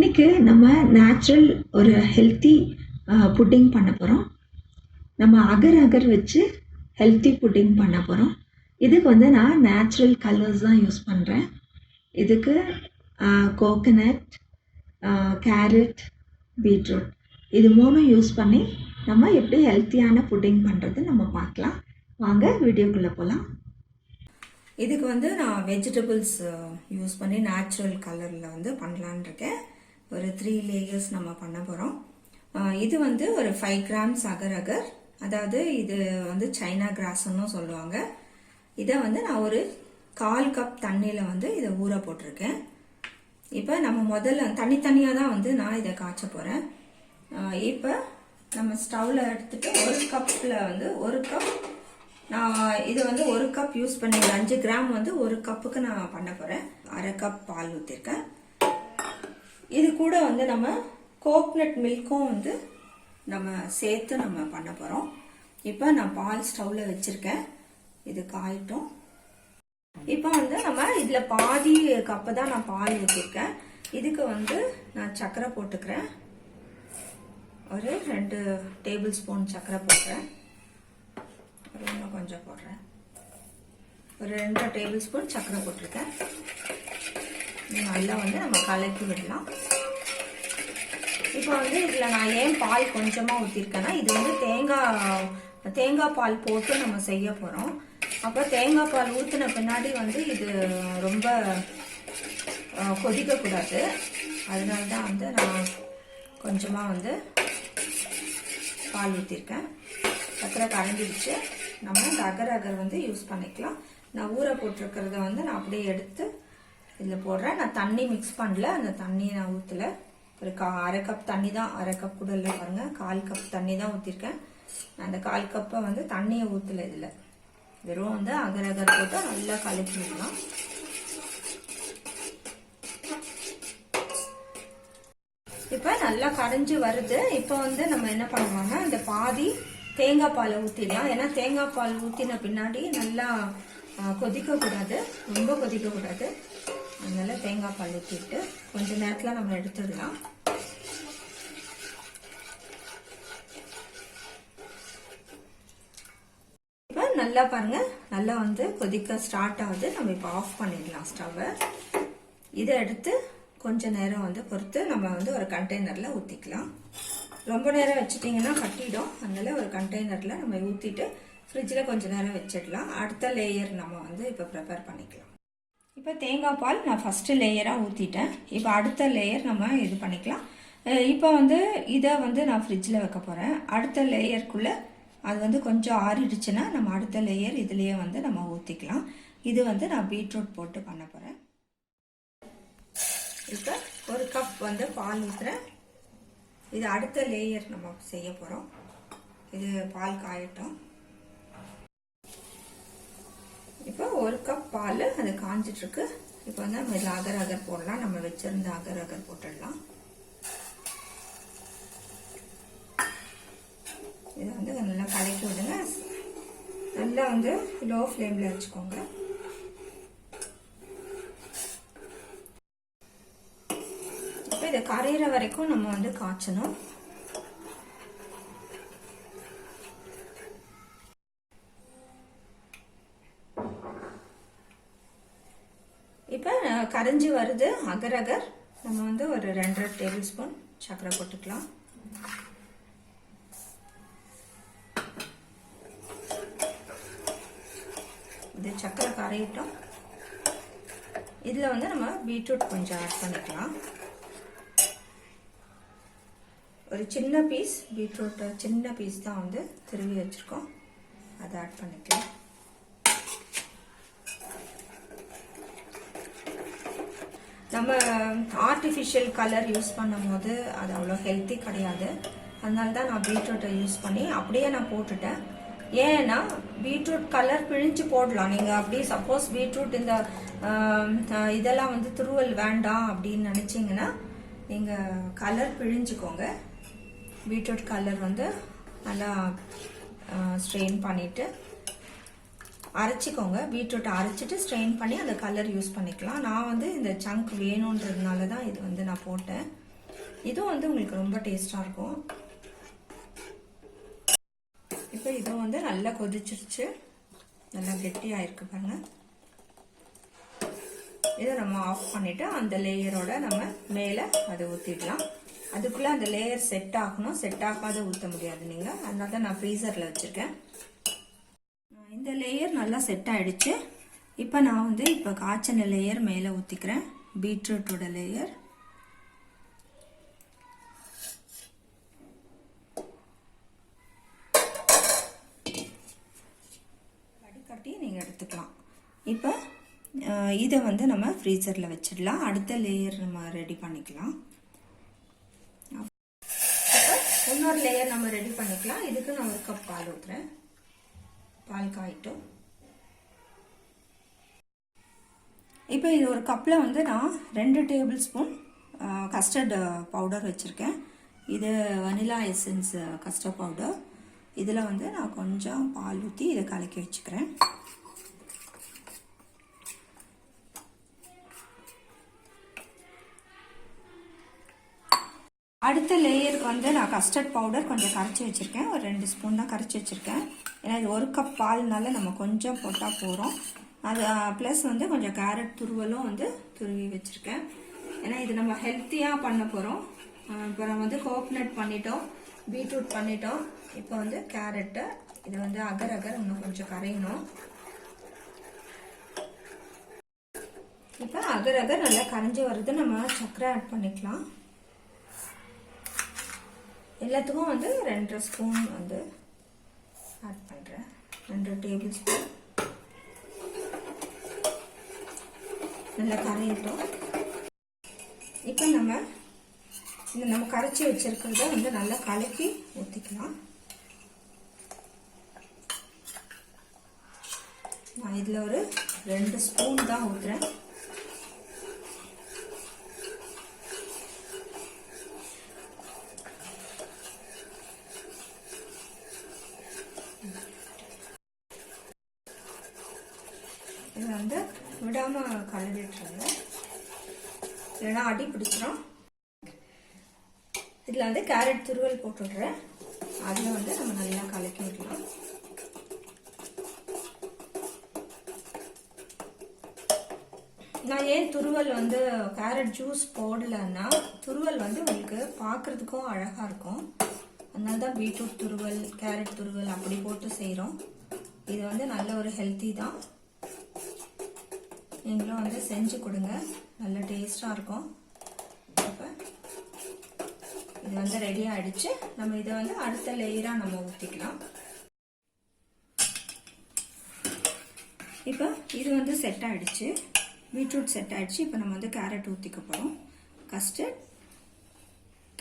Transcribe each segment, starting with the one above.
இன்னைக்கு நம்ம நேச்சுரல் ஒரு ஹெல்த்தி புட்டிங் பண்ண போகிறோம். நம்ம அகர் அகர் வச்சு ஹெல்த்தி புட்டிங் பண்ண போகிறோம். இதுக்கு வந்து நான் நேச்சுரல் கலர்ஸ் தான் யூஸ் பண்ணுறேன். இதுக்கு கோகனட், கேரட், பீட்ரூட் இது மூணும் யூஸ் பண்ணி நம்ம எப்படி ஹெல்த்தியான புட்டிங் பண்ணுறது நம்ம பார்க்கலாம். வாங்க வீடியோக்குள்ளே போகலாம். இதுக்கு வந்து நான் வெஜிடபிள்ஸ் யூஸ் பண்ணி நேச்சுரல் கலரில் வந்து பண்ணலான் இருக்கேன். ஒரு 3 லேயர்ஸ் நம்ம பண்ண போகிறோம். இது வந்து ஒரு 5 கிராம்ஸ் அகர் அகர், அதாவது இது வந்து சைனா கிராஸ்ன்னு சொல்லுவாங்க. இதை வந்து நான் ஒரு 1/4 கப் தண்ணியில் வந்து இதை ஊற போட்டிருக்கேன். இப்போ நம்ம முதல்ல தனித்தனியாக தான் வந்து நான் இதை காய்ச்ச போகிறேன். இப்போ நம்ம ஸ்டவ்வில் எடுத்துகிட்டு ஒரு கப்பில் வந்து 1 கப், நான் இது வந்து 1 கப் யூஸ் பண்ணி 5 கிராம் வந்து 1 கப்புக்கு நான் பண்ண போகிறேன். 1/2 கப் பால் ஊற்றிருக்கேன். இது கூட வந்து நம்ம கோகனட் மில்க்கும் வந்து நம்ம சேர்த்து நம்ம பண்ண போகிறோம். இப்போ நான் பால் ஸ்டவ்வில் வச்சுருக்கேன், இது காயட்டும். இப்போ வந்து நம்ம இதில் பாதி கப்பு தான் நான் பால் ஊற்றிருக்கேன். இதுக்கு வந்து நான் சர்க்கரை போட்டுக்கிறேன். ஒரு 2 டேபிள் ஸ்பூன் சர்க்கரை போடுறேன். இன்னும் கொஞ்சம் போடுறேன். ஒரு 2 டேபிள் ஸ்பூன் சர்க்கரை போட்டிருக்கேன். நல்லா வந்து நம்ம கலக்கி விடலாம். இப்போ வந்து இதில் நான் ஏன் பால் கொஞ்சமாக ஊற்றிருக்கேன்னா, இது வந்து தேங்காய் பால் போட்டு நம்ம செய்ய போகிறோம். அப்போ தேங்காய் பால் ஊற்றின பின்னாடி வந்து இது ரொம்ப கொதிக்கக்கூடாது. அதனால தான் வந்து நான் கொஞ்சமாக வந்து பால் ஊற்றிருக்கேன். சக்கரை கரைஞ்சிடுச்சு. நம்ம இந்த அகர் அகர் வந்து யூஸ் பண்ணிக்கலாம். நான் ஊற போட்டிருக்கிறத வந்து நான் அப்படியே எடுத்து இதில் போடுறேன். நான் தண்ணி மிக்ஸ் பண்ணல, அந்த தண்ணியை நான் ஊற்றலை. ஒரு 1/2 கப் தண்ணி தான், 1/2 கப் கூட இல்லை பாருங்கள், 1/4 கப் தண்ணி தான் ஊற்றிருக்கேன். நான் அந்த 1/4 கப்பை வந்து தண்ணியை ஊற்றலை, இதில் வெறும் வந்து அகர் அகர் போட்டு நல்லா கலக்கி விடலாம். இப்போ நல்லா கரைஞ்சி வருது. இப்போ வந்து நம்ம என்ன பண்ணுவோம்னா, இந்த பாதி தேங்காய் பாலை ஊற்றிடலாம். ஏன்னா தேங்காய் பால் ஊற்றின பின்னாடி நல்லா கொதிக்கக்கூடாது, ரொம்ப கொதிக்கக்கூடாது. அதனால தேங்காய் பால் ஊற்றிட்டு கொஞ்ச நேரத்தில் நம்ம எடுத்துடலாம். இப்போ நல்லா பாருங்க, நல்லா வந்து கொதிக்க ஸ்டார்ட் ஆகுது. நம்ம இப்போ ஆஃப் பண்ணிடலாம் ஸ்டவ்வை. இதை எடுத்து கொஞ்ச நேரம் வந்து பொறுத்து நம்ம வந்து ஒரு கண்டெய்னரில் ஊற்றிக்கலாம். ரொம்ப நேரம் வச்சுட்டிங்கன்னா கட்டிடும். அதனால ஒரு கண்டெய்னரில் நம்ம ஊற்றிட்டு ஃப்ரிட்ஜில் கொஞ்சம் நேரம் வச்சிடலாம். அடுத்த லேயர் நம்ம வந்து இப்போ ப்ரிப்பேர் பண்ணிக்கலாம். இப்போ தேங்காய் பால் நான் ஃபஸ்ட்டு லேயராக ஊற்றிட்டேன். இப்போ அடுத்த லேயர் நம்ம இது பண்ணிக்கலாம். இப்போ வந்து இதை வந்து நான் ஃப்ரிட்ஜில் வைக்க போகிறேன். அடுத்த லேயருக்குள்ளே அது வந்து கொஞ்சம் ஆறிடுச்சுன்னா நம்ம அடுத்த லேயர் இதுலேயே வந்து நம்ம ஊற்றிக்கலாம். இது வந்து நான் பீட்ரூட் போட்டு பண்ண போகிறேன். இப்போ 1 கப் வந்து பால் ஊற்றுறேன். இது அடுத்த லேயர் நம்ம செய்ய போகிறோம். இது பால் காயட்டும். இப்போ 1 கப் பால் அது காஞ்சிட்ருக்கு. இப்போ வந்து நம்ம இதில் அகர் அகர் போடலாம். நம்ம வச்சிருந்த அகர் அகர் போட்டுடலாம். இதை வந்து நல்லா கலக்கி விடுங்க. நல்லா வந்து லோ ஃப்ளேமில் வச்சுக்கோங்க. இப்போ இதை கரையிற வரைக்கும் நம்ம வந்து காய்ச்சணும். இப்போ கரைஞ்சி வருது அகர் அகர். நம்ம வந்து ஒரு 2 டேபிள் ஸ்பூன் சர்க்கரை போட்டுக்கலாம். இது சர்க்கரை கரையிட்டோம். இதில் வந்து நம்ம பீட்ரூட் கொஞ்சம் ஆட் பண்ணிக்கலாம். ஒரு சின்ன பீஸ் பீட்ரூட், சின்ன பீஸ் தான் வந்து திருவி வச்சுருக்கோம், அதை ஆட் பண்ணிக்கலாம். நம்ம ஆர்டிஃபிஷியல் கலர் யூஸ் பண்ணும் போது அது அவ்வளோ ஹெல்த்தி கிடையாது. அதனால தான் நான் பீட்ரூட்டை யூஸ் பண்ணி அப்படியே நான் போட்டுட்டேன். ஏன்னா பீட்ரூட் கலர் பிழிஞ்சு போடலாம். நீங்கள் அப்படியே சப்போஸ் பீட்ரூட் இந்த இதெல்லாம் வந்து துருவல் வேண்டாம் அப்படின்னு நினச்சிங்கன்னா நீங்கள் கலர் பிழிஞ்சுக்கோங்க. பீட்ரூட் கலர் வந்து நல்லா ஸ்ட்ரெயின் பண்ணிவிட்டு அரைச்சிக்கோங்க. பீட்ரூட்டை அரைச்சிட்டு ஸ்ட்ரெயின் பண்ணி அந்த கலர் யூஸ் பண்ணிக்கலாம். நான் வந்து இந்த சங்க் வேணுன்றதுனால தான் இது வந்து நான் போட்டேன். இதுவும் வந்து உங்களுக்கு ரொம்ப டேஸ்டாக இருக்கும். இப்போ இதுவும் வந்து நல்லா கொதிச்சிருச்சு, நல்லா கெட்டியாக இருக்கு பாருங்க. இதை நம்ம ஆஃப் பண்ணிவிட்டு அந்த லேயரோட நம்ம மேலே அதை ஊற்றிடலாம். அதுக்குள்ளே அந்த லேயர் செட் ஆகணும், செட் ஆகாத ஊற்ற முடியாது நீங்கள், அதனால தான் நான் ஃப்ரீசரில் வச்சுருக்கேன். இந்த லேயர் நல்லா செட் ஆகிடுச்சு. இப்போ நான் வந்து காய்ச்சின லேயர் மேலே ஊற்றிக்கிறேன், பீட்ரூட்டோட லேயர். வடிகட்டி நீங்கள் எடுத்துக்கலாம். இப்போ இதை வந்து நம்ம ஃப்ரீசரில் வச்சிடலாம். அடுத்த லேயர் நம்ம ரெடி பண்ணிக்கலாம். இன்னொரு லேயர் நம்ம ரெடி பண்ணிக்கலாம். இதுக்கு நான் 1 கப் பால் ஊற்றுறேன். பால் காயிட்டும். இப்போ இது ஒரு கப்பில் வந்து நான் 2 டேபிள் ஸ்பூன் கஸ்டர்ட் பவுடர் வச்சுருக்கேன். இது வனிலா எசன்ஸ் கஸ்டர்ட் பவுடர். இதில் வந்து நான் கொஞ்சம் பால் ஊற்றி இதை கலக்கி வச்சுக்கிறேன். அடுத்த லேயருக்கு வந்து நான் கஸ்டர்ட் பவுடர் கொஞ்சம் கரைச்சி வச்சுருக்கேன். ஒரு 2 ஸ்பூன் தான் கரைச்சி வச்சுருக்கேன். ஏன்னா இது 1 கப் பால்னால நம்ம கொஞ்சம் போட்டால் போகிறோம். அது ப்ளஸ் வந்து கொஞ்சம் கேரட் துருவலும் வந்து துருவி வச்சுருக்கேன். ஏன்னா இது நம்ம ஹெல்த்தியாக பண்ண போகிறோம். இப்போ நம்ம வந்து கோகனட் பண்ணிட்டோம், பீட்ரூட் பண்ணிட்டோம். இப்போ வந்து கேரட்டு, இது வந்து அகர் இன்னும் கொஞ்சம் கரையணும். இப்போ அகர் நல்லா கரைஞ்சி வருது. நம்ம சர்க்கரை ஆட் பண்ணிக்கலாம். எல்லாத்துக்கும் வந்து 2 ஸ்பூன் வந்து ஆட் பண்ணுறேன், 2 டேபிள் ஸ்பூன். நல்லா கரையிட்டோம். இப்போ நம்ம கரைச்சி வச்சிருக்கிறத வந்து நல்லா கலக்கி ஊற்றிக்கலாம். நான் இதில் ஒரு 2 ஸ்பூன் தான் ஊற்றுறேன். இது வந்து விடாமல் கலந்துட்டுருங்க, இல்லைன்னா அடி பிடிச்சிடும். இதில் வந்து கேரட் துருவல் போட்டுடுறேன். அதில் வந்து நம்ம நல்லா கலக்கி விடலாம். நான் ஏன் துருவல் வந்து கேரட் ஜூஸ் போடலைன்னா, துருவல் வந்து உங்களுக்கு பார்க்குறதுக்கும் அழகாக இருக்கும். அதனால தான் பீட்ரூட் துருவல், கேரட் துருவல் அப்படி போட்டு செய்கிறோம். இது வந்து நல்ல ஒரு ஹெல்த்தி தான். நீங்களும் வந்து செஞ்சு கொடுங்க, நல்ல டேஸ்டாக இருக்கும். இப்போ இது வந்து ரெடி ஆகிடுச்சு. நம்ம இதை வந்து அடுத்த லேயராக நம்ம ஊற்றிக்கலாம். இப்போ இது வந்து செட் ஆகிடுச்சு, பீட்ரூட் செட் ஆகிடுச்சு. இப்போ நம்ம வந்து கேரட் ஊற்றிக்க போகிறோம். கஸ்டர்ட்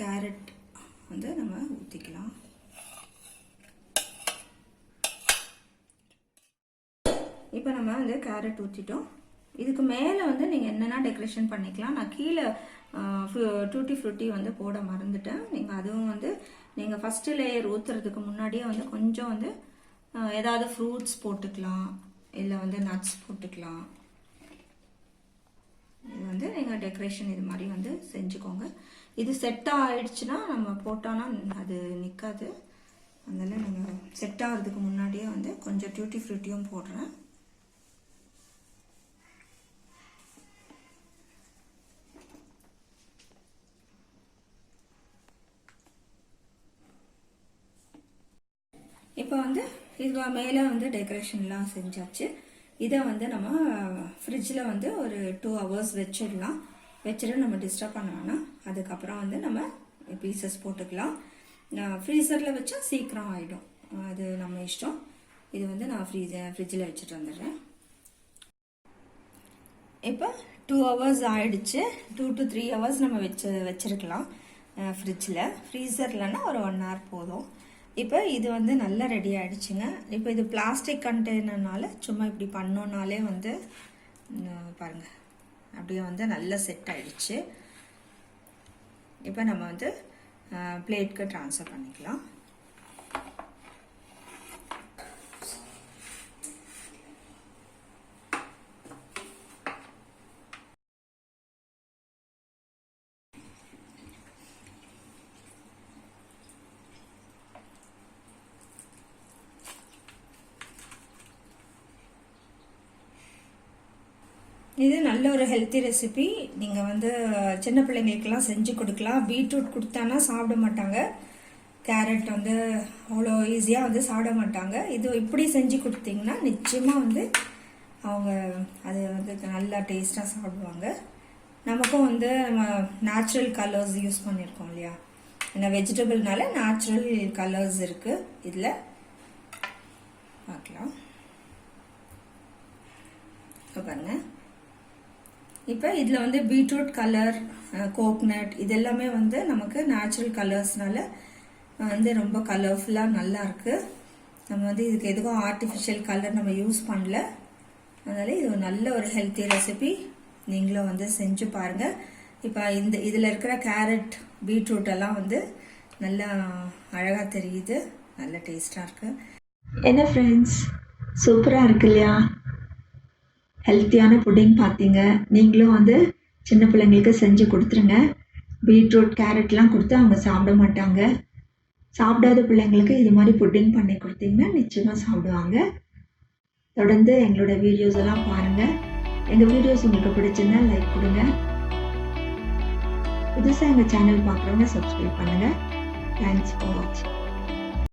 கேரட் வந்து நம்ம ஊற்றிக்கலாம். இப்போ நம்ம வந்து கேரட் ஊற்றிட்டோம். இதுக்கு மேலே வந்து நீங்கள் என்னென்னா டெக்கரேஷன் பண்ணிக்கலாம். நான் கீழே டூட்டி ஃப்ரூட்டி வந்து போட மறந்துட்டேன். நீங்கள் அதுவும் வந்து நீங்கள் ஃபஸ்ட்டு லேயர் ஊற்றுறதுக்கு முன்னாடியே வந்து கொஞ்சம் வந்து ஏதாவது ஃப்ரூட்ஸ் போட்டுக்கலாம், இல்லை வந்து நட்ஸ் போட்டுக்கலாம். இது வந்து நீங்கள் டெக்கரேஷன் இது மாதிரி வந்து செஞ்சுக்கோங்க. இது செட் ஆகிடுச்சுன்னா நம்ம போட்டோன்னா அது நிற்காது. அதனால் நீங்கள் செட் ஆகிறதுக்கு முன்னாடியே வந்து கொஞ்சம் டூட்டி ஃப்ரூட்டியும் போடுறேன். இப்போ வந்து இது மேலே வந்து டெக்கரேஷன்லாம் செஞ்சாச்சு. இதை வந்து நம்ம ஃப்ரிட்ஜில் வந்து ஒரு 2 ஹவர்ஸ் வச்சிடலாம். வச்சுட்டு நம்ம டிஸ்டர்ப் பண்ண வேணாம். அதுக்கப்புறம் வந்து நம்ம பீசஸ் போட்டுக்கலாம். ஃப்ரீசரில் வச்சா சீக்கிரம் ஆகிடும், அது நம்ம இஷ்டம். இது வந்து நான் ஃப்ரிட்ஜில் வச்சுட்டு வந்துடுறேன். இப்போ 2 ஹவர்ஸ் ஆயிடுச்சு. 2 to 3 ஹவர்ஸ் நம்ம வச்சிருக்கலாம் ஃப்ரிட்ஜில். ஃப்ரீசர்லன்னா ஒரு 1 hour போதும். இப்போ இது வந்து நல்லா ரெடி ஆகிடுச்சுங்க. இப்போ இது பிளாஸ்டிக் கண்டெய்னர்னால சும்மா இப்படி பண்ணோன்னாலே வந்து பாருங்கள் அப்படியே வந்து நல்லா செட் ஆகிடுச்சு. இப்போ நம்ம வந்து பிளேட்க்கு ட்ரான்ஸ்ஃபர் பண்ணிக்கலாம். இது நல்ல ஒரு ஹெல்த்தி ரெசிபி. நீங்கள் வந்து சின்ன பிள்ளைங்களுக்கெல்லாம் செஞ்சு கொடுக்கலாம். பீட்ரூட் கொடுத்தானா சாப்பிட மாட்டாங்க. கேரட் வந்து அவ்வளோ ஈஸியாக வந்து சாப்பிட மாட்டாங்க. இது இப்படி செஞ்சு கொடுத்தீங்கன்னா நிச்சயமாக வந்து அவங்க அது வந்து நல்லா டேஸ்ட்டாக சாப்பிடுவாங்க. நமக்கும் வந்து நம்ம நேச்சுரல் கலர்ஸ் யூஸ் பண்ணியிருக்கோம் இல்லையா, ஏன்னா வெஜிடபிள்னால நேச்சுரல் கலர்ஸ் இருக்குது. இதில் பார்க்கலாம். இப்போ பாருங்க, இப்போ இதில் வந்து பீட்ரூட் கலர், கோக்னட் இது எல்லாமே வந்து நமக்கு நேச்சுரல் கலர்ஸ்னால வந்து ரொம்ப கலர்ஃபுல்லாக நல்லா இருக்குது. நம்ம வந்து இதுக்கு எதுக்கும் ஆர்டிஃபிஷியல் கலர் நம்ம யூஸ் பண்ணல. அதனால இது ஒரு நல்ல ஒரு ஹெல்த்தி ரெசிபி. நீங்களும் வந்து செஞ்சு பாருங்கள். இப்போ இதில் இருக்கிற கேரட், பீட்ரூட் எல்லாம் வந்து நல்லா அழகாக தெரியுது, நல்ல டேஸ்ட்டாக இருக்குது. என்ன ஃப்ரெண்ட்ஸ், சூப்பராக இருக்கு இல்லையா? ஹெல்த்தியான புட்டிங் பார்த்தீங்க. நீங்களும் வந்து சின்ன பிள்ளைங்களுக்கு செஞ்சு கொடுத்துருங்க. பீட்ரூட், கேரட்லாம் கொடுத்து அவங்க சாப்பிட மாட்டாங்க. சாப்பிடாத பிள்ளைங்களுக்கு இது மாதிரி புட்டிங் பண்ணி கொடுத்தீங்கன்னா நிச்சயமாக சாப்பிடுவாங்க. தொடர்ந்து எங்களோட வீடியோஸ் எல்லாம் பாருங்கள். எங்கள் வீடியோஸ் உங்களுக்கு பிடிச்சிருந்தா லைக் கொடுங்க. புதுசாக எங்கள் சேனல் பார்க்குறவங்க சப்ஸ்கிரைப் பண்ணுங்கள். தேங்க்ஸ் ஃபார் வாட்சிங்.